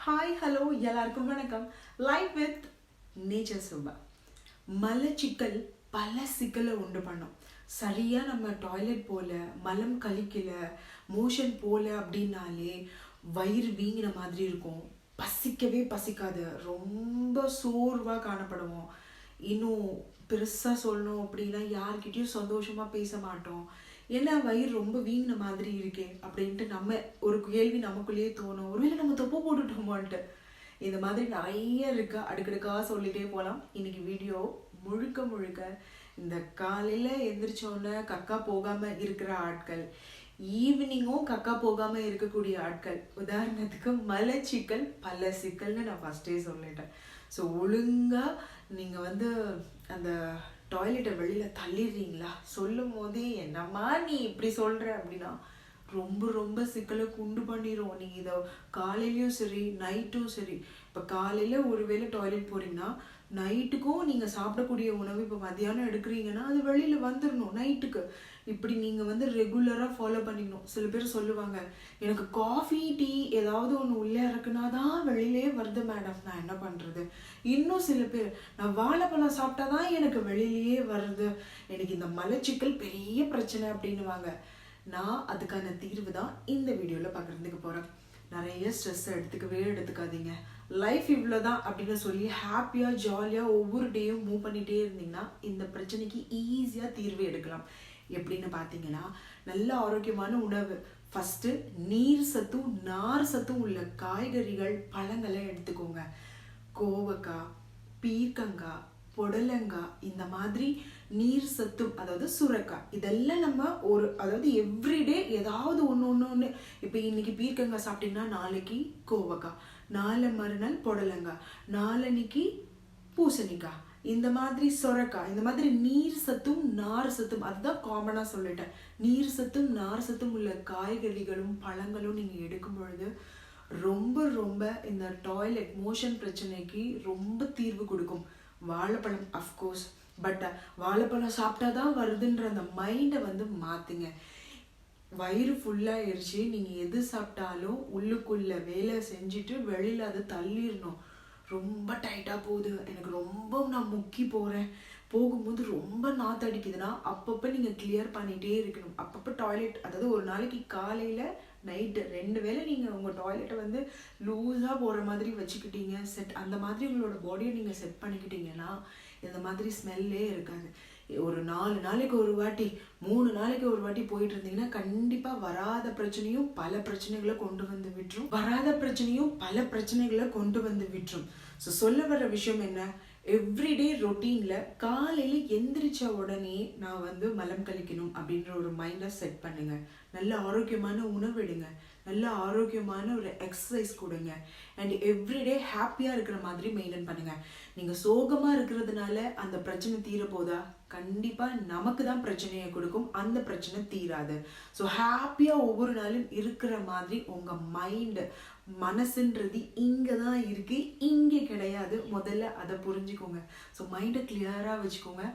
Hi hello எல்லாருக்கும் வணக்கம். Life with nature Subha. மலச்சிக்கல் பல சிக்கலை உண்டு பண்ணும். சரியாக நம்ம டாய்லெட் போல, மலம் கழிக்கல, மோஷன் போல அப்படின்னாலே வயிறு வீங்கின மாதிரி இருக்கும். பசிக்கவே பசிக்காது, ரொம்ப சோர்வாக காணப்படுவோம். இன்னும் பெருசாக சொல்லணும் அப்படின்னா யார்கிட்டயும் சந்தோஷமாக பேச மாட்டோம். ஏன்னா வயிறு ரொம்ப வீங்கின மாதிரி இருக்கே அப்படின்ட்டு நம்ம ஒரு கேள்வி நமக்குள்ளேயே தோணும். ஒருவேளை நம்ம தொப்பை போட்டுட்டோமான்ட்டு. இந்த மாதிரி நிறைய இருக்கா, அடுக்கடுக்காக சொல்லிகிட்டே போகலாம். இன்னைக்கு வீடியோ முழுக்க முழுக்க இந்த காலையில் எந்திரிச்சோன்னே கக்கா போகாமல் இருக்கிற ஆட்கள், ஈவினிங்கும் கக்கா போகாமல் இருக்கக்கூடிய ஆட்கள், உதாரணத்துக்கு மலச்சிக்கல் பல சிக்கல்னு நான் ஃபஸ்ட்டே சொல்லிட்டேன். ஸோ ஒழுங்காக நீங்கள் அந்த டாய்லெட்டை வெளியில் தள்ளிடுறீங்களா? சொல்லும் போதே என்னம்மா நீ இப்படி சொல்கிற அப்படின்னா ரொம்ப ரொம்ப சிக்கலை உண்டு பண்ணிடும். நீங்கள் இதை காலையிலையும் சரி நைட்டும் சரி, இப்போ காலையில் ஒருவேளை டாய்லெட் போகிறீங்கன்னா நைட்டுக்கும் நீங்கள் சாப்பிடக்கூடிய உணவு இப்போ மத்தியானம் எடுக்கிறீங்கன்னா அது வெளியில் வந்துடணும் நைட்டுக்கு. இப்படி நீங்கள் ரெகுலராக ஃபாலோ பண்ணிக்கணும். சில பேர் சொல்லுவாங்க, எனக்கு காஃபி டீ ஏதாவது ஒன்று உள்ளே இருக்குன்னா தான் வெளியிலே வருது மேடம், நான் என்ன பண்ணுறது? இன்னும் சில பேர், நான் வாழைப்பழம் சாப்பிட்டா தான் எனக்கு வெளியிலேயே வருது, எனக்கு இந்த மலச்சிக்கல் பெரிய பிரச்சனை அப்படின்னுவாங்க. நான் அதுக்கான தீர்வு தான் இந்த வீடியோவில் பகிர்ந்துக்க போகிறேன். நிறைய ஸ்ட்ரெஸ்ஸை எடுத்துக்காதீங்க. லைஃப் இவ்வளோதான் அப்படின்னு சொல்லி ஹாப்பியாக ஜாலியாக ஒவ்வொரு டேயும் மூவ் பண்ணிகிட்டே இருந்தீங்கன்னா இந்த பிரச்சனைக்கு ஈஸியாக தீர்வு எடுக்கலாம். எப்படின்னு பார்த்தீங்கன்னா, நல்ல ஆரோக்கியமான உணவு. ஃபஸ்ட்டு நீர் சத்தும் நார் சத்தும் உள்ள காய்கறிகள் பழங்களை எடுத்துக்கோங்க. கோவக்காய், பீர்க்கங்காய், புடலங்காய், இந்த மாதிரி நீர் சத்தும், அதாவது சுரைக்காய், இதெல்லாம் நம்ம எவ்ரிடே ஏதாவது ஒன்று. இப்போ இன்னைக்கு பீர்க்கங்காய் சாப்பிட்டீங்கன்னா நாளைக்கு கோவக்காய், நாளை மறுநாள் புடலங்காய், நாளன்னைக்கு பூசணிக்காய், இந்த மாதிரி சொரக்காய், இந்த மாதிரி நீர் சத்தும் நார் சத்தும், அதுதான் காமனாக சொல்லிட்டேன். நீர் சத்தும் நார் சத்தும் உள்ள காய்கறிகளும் பழங்களும் நீங்கள் எடுக்கும் பொழுது ரொம்ப ரொம்ப இந்த டாய்லெட் மோஷன் பிரச்சனைக்கு ரொம்ப தீர்வு கொடுக்கும். வாழைப்பழம் அஃப்கோர்ஸ், பட் வாழைப்பழம் சாப்பிட்டா தான் வருதுன்ற அந்த மைண்டை மாற்றுங்க. வயிறு ஃபுல்லாகிடுச்சு, நீங்கள் எது சாப்பிட்டாலும் உள்ளுக்குள்ளே வேலை செஞ்சுட்டு வெளியில் அதை தள்ளிடணும். ரொம்ப டைட்டாக போகுது, எனக்கு ரொம்ப நான் முக்கி போகும்போது ரொம்ப நாத்தடிக்குதுன்னா அப்பப்போ நீங்கள் கிளியர் பண்ணிகிட்டே இருக்கணும். அப்பப்போ டாய்லெட், அதாவது ஒரு நாளைக்கு காலையில் நைட்டு 2 வேளை நீங்கள் உங்கள் டாய்லெட்டை லூஸாக போகிற மாதிரி வச்சுக்கிட்டீங்க, அந்த மாதிரி உங்களோட பாடியை நீங்கள் செட் பண்ணிக்கிட்டீங்கன்னா இந்த மாதிரி ஸ்மெல்லே இருக்காது. ஒரு 4 நாளைக்கு ஒரு வாட்டி 3 நாளைக்கு ஒரு வாட்டி போயிட்டு இருந்தீங்கன்னா கண்டிப்பாக வராத பிரச்சனையும் பல பிரச்சனைகளை கொண்டு வந்து விட்டுரும். ஸோ சொல்ல வர விஷயம் என்ன, எவ்ரிடே ரொட்டீனில் காலையில் எந்திரிச்ச உடனே நான் மலம் கழிக்கணும் அப்படின்ற ஒரு மைண்டை செட் பண்ணுங்க. நல்ல ஆரோக்கியமான உணவு எடுங்க, நல்ல ஆரோக்கியமான ஒரு எக்ஸசைஸ் கொடுங்க, அண்ட் எவ்ரிடே ஹாப்பியாக இருக்கிற மாதிரி மெயின்டைன் பண்ணுங்க. நீங்கள் சோகமாக இருக்கிறதுனால அந்த பிரச்சனை தீர போதா? கண்டிப்பாக நமக்கு தான் பிரச்சனையை கொடுக்கும், அந்த பிரச்சனை தீராது. ஸோ ஹாப்பியாக ஒவ்வொரு நாளும் இருக்கிற மாதிரி உங்கள் மைண்டு, மனசுன்றது இங்கே தான் இருக்குது, இங்கே கிடையாது. முதல்ல அதை புரிஞ்சுக்கோங்க. ஸோ மைண்டை கிளியராக வச்சுக்கோங்க,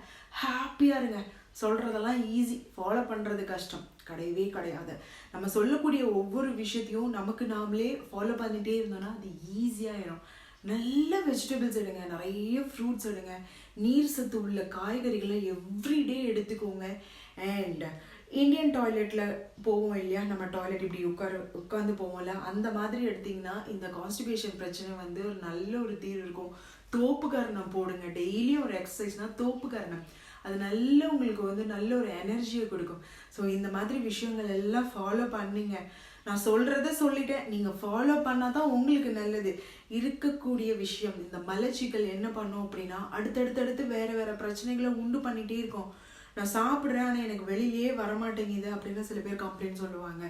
ஹாப்பியாக இருங்க. சொல்கிறதெல்லாம் ஈஸி, ஃபாலோ பண்ணுறது கஷ்டம் கிடையாது. நம்ம சொல்லக்கூடிய ஒவ்வொரு விஷயத்தையும் நமக்கு நாமளே ஃபாலோ பண்ணிகிட்டே இருந்தோம்னா அது ஈஸியாகிடும். நல்ல வெஜிடபிள்ஸ் எடுங்க, நிறைய ஃப்ரூட்ஸ் எடுங்க, நீர் சத்து உள்ள காய்கறிகளை எவ்ரிடே எடுத்துக்கோங்க. அண்ட் இந்தியன் டாய்லெட்டில் போவோம் இல்லையா, நம்ம டாய்லெட் இப்படி உட்காந்து போவோம்ல, அந்த மாதிரி எடுத்திங்கன்னா இந்த கான்ஸ்டிபேஷன் பிரச்சனை ஒரு நல்ல ஒரு தீர்வு இருக்கும். தோப்பு கரணம் போடுங்க, டெய்லியும் ஒரு எக்ஸசைஸ்னால் தோப்பு கரணம், அது நல்ல உங்களுக்கு நல்ல ஒரு எனர்ஜியை கொடுக்கும். ஸோ இந்த மாதிரி விஷயங்கள் எல்லாம் ஃபாலோ பண்ணிங்க. நான் சொல்கிறத சொல்லிட்டேன், நீங்கள் ஃபாலோ பண்ணால் தான் உங்களுக்கு நல்லது. இருக்கக்கூடிய விஷயம் இந்த மலச்சிக்கல் என்ன பண்ணும் அப்படின்னா அடுத்தடுத்து வேறு பிரச்சனைகளை உண்டு பண்ணிகிட்டே இருக்கும். நான் சாப்பிட்றேன் ஆனால் எனக்கு வெளியிலே வரமாட்டேங்குது அப்படின்னு சில பேர் கம்ப்ளைண்ட் சொல்லுவாங்க.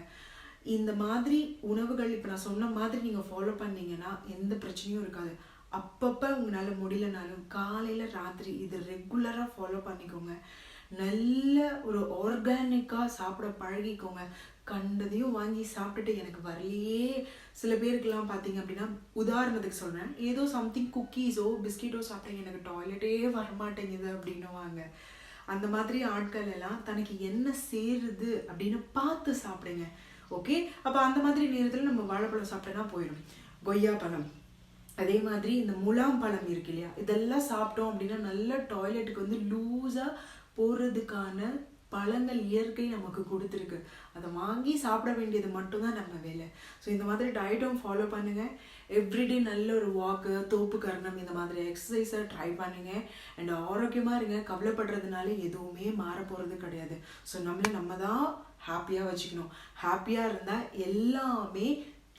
இந்த மாதிரி உணவுகள் இப்போ நான் சொன்ன மாதிரி நீங்கள் ஃபாலோ பண்ணீங்கன்னா எந்த பிரச்சனையும் இருக்காது. அப்பப்போ உங்களால் முடியலனாலும் காலையில் ராத்திரி இது ரெகுலராக ஃபாலோ பண்ணிக்கோங்க. நல்ல ஒரு ஆர்கானிக்காக சாப்பிட பழகிக்கோங்க. கண்டதையும் வாங்கி சாப்பிட்டுட்டு எனக்கு வரலையே, சில பேருக்கெல்லாம் பார்த்தீங்க அப்படின்னா, உதாரணத்துக்கு சொல்கிறேன், ஏதோ சம்திங் குக்கீஸோ பிஸ்கெட்டோ சாப்பிட்டேன், எனக்கு டாய்லெட்டே வரமாட்டேங்குது அப்படின்னுவாங்க. அந்த மாதிரி ஆட்கள் எல்லாம் தனக்கு என்ன சேருது அப்படின்னு பார்த்து சாப்பிடுங்க. ஓகே, அப்போ அந்த மாதிரி நேரத்தில் நம்ம வாழைப்பழம் சாப்பிட்டோன்னா போயிடும். கொய்யா பழம், அதே மாதிரி இந்த முலாம் பழம் இருக்கு இல்லையா, இதெல்லாம் சாப்பிட்டோம் அப்படின்னா நல்ல டாய்லெட்டுக்கு வந்து லூஸாக போகிறதுக்கான பழங்கள் இயற்கை நமக்கு கொடுத்துருக்கு. அதை வாங்கி சாப்பிட வேண்டியது மட்டும்தான் நம்ம வேலை. ஸோ இந்த மாதிரி டயட்டும் ஃபாலோ பண்ணுங்கள். எவ்ரிடே நல்ல ஒரு வாக்கு, தோப்பு கரணம், இந்த மாதிரி எக்ஸசைஸை ட்ரை பண்ணுங்கள். அண்ட் ஆரோக்கியமாக இருங்க. கவலைப்படுறதுனால எதுவுமே மாற போகிறது கிடையாது. ஸோ நம்ம தான் ஹாப்பியாக வச்சுக்கணும். ஹாப்பியாக இருந்தால் எல்லாமே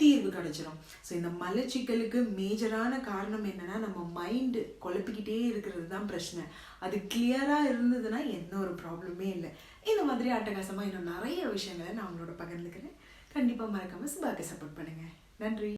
தீர்வு கிடைச்சிடும். ஸோ இந்த மலச்சிக்கலுக்கு மேஜரான காரணம் என்னன்னா, நம்ம மைண்டு குழப்பிக்கிட்டே இருக்கிறது தான் பிரச்சனை. அது கிளியராக இருந்ததுன்னா எந்த ஒரு ப்ராப்ளமே இல்லை. இந்த மாதிரி அட்டகாசமாக இன்னும் நிறைய விஷயங்களை நான் உங்களோட பகிர்ந்துக்கிறேன். கண்டிப்பாக மறக்காமல் சுபாக்கு சப்போர்ட் பண்ணுங்கள். நன்றி.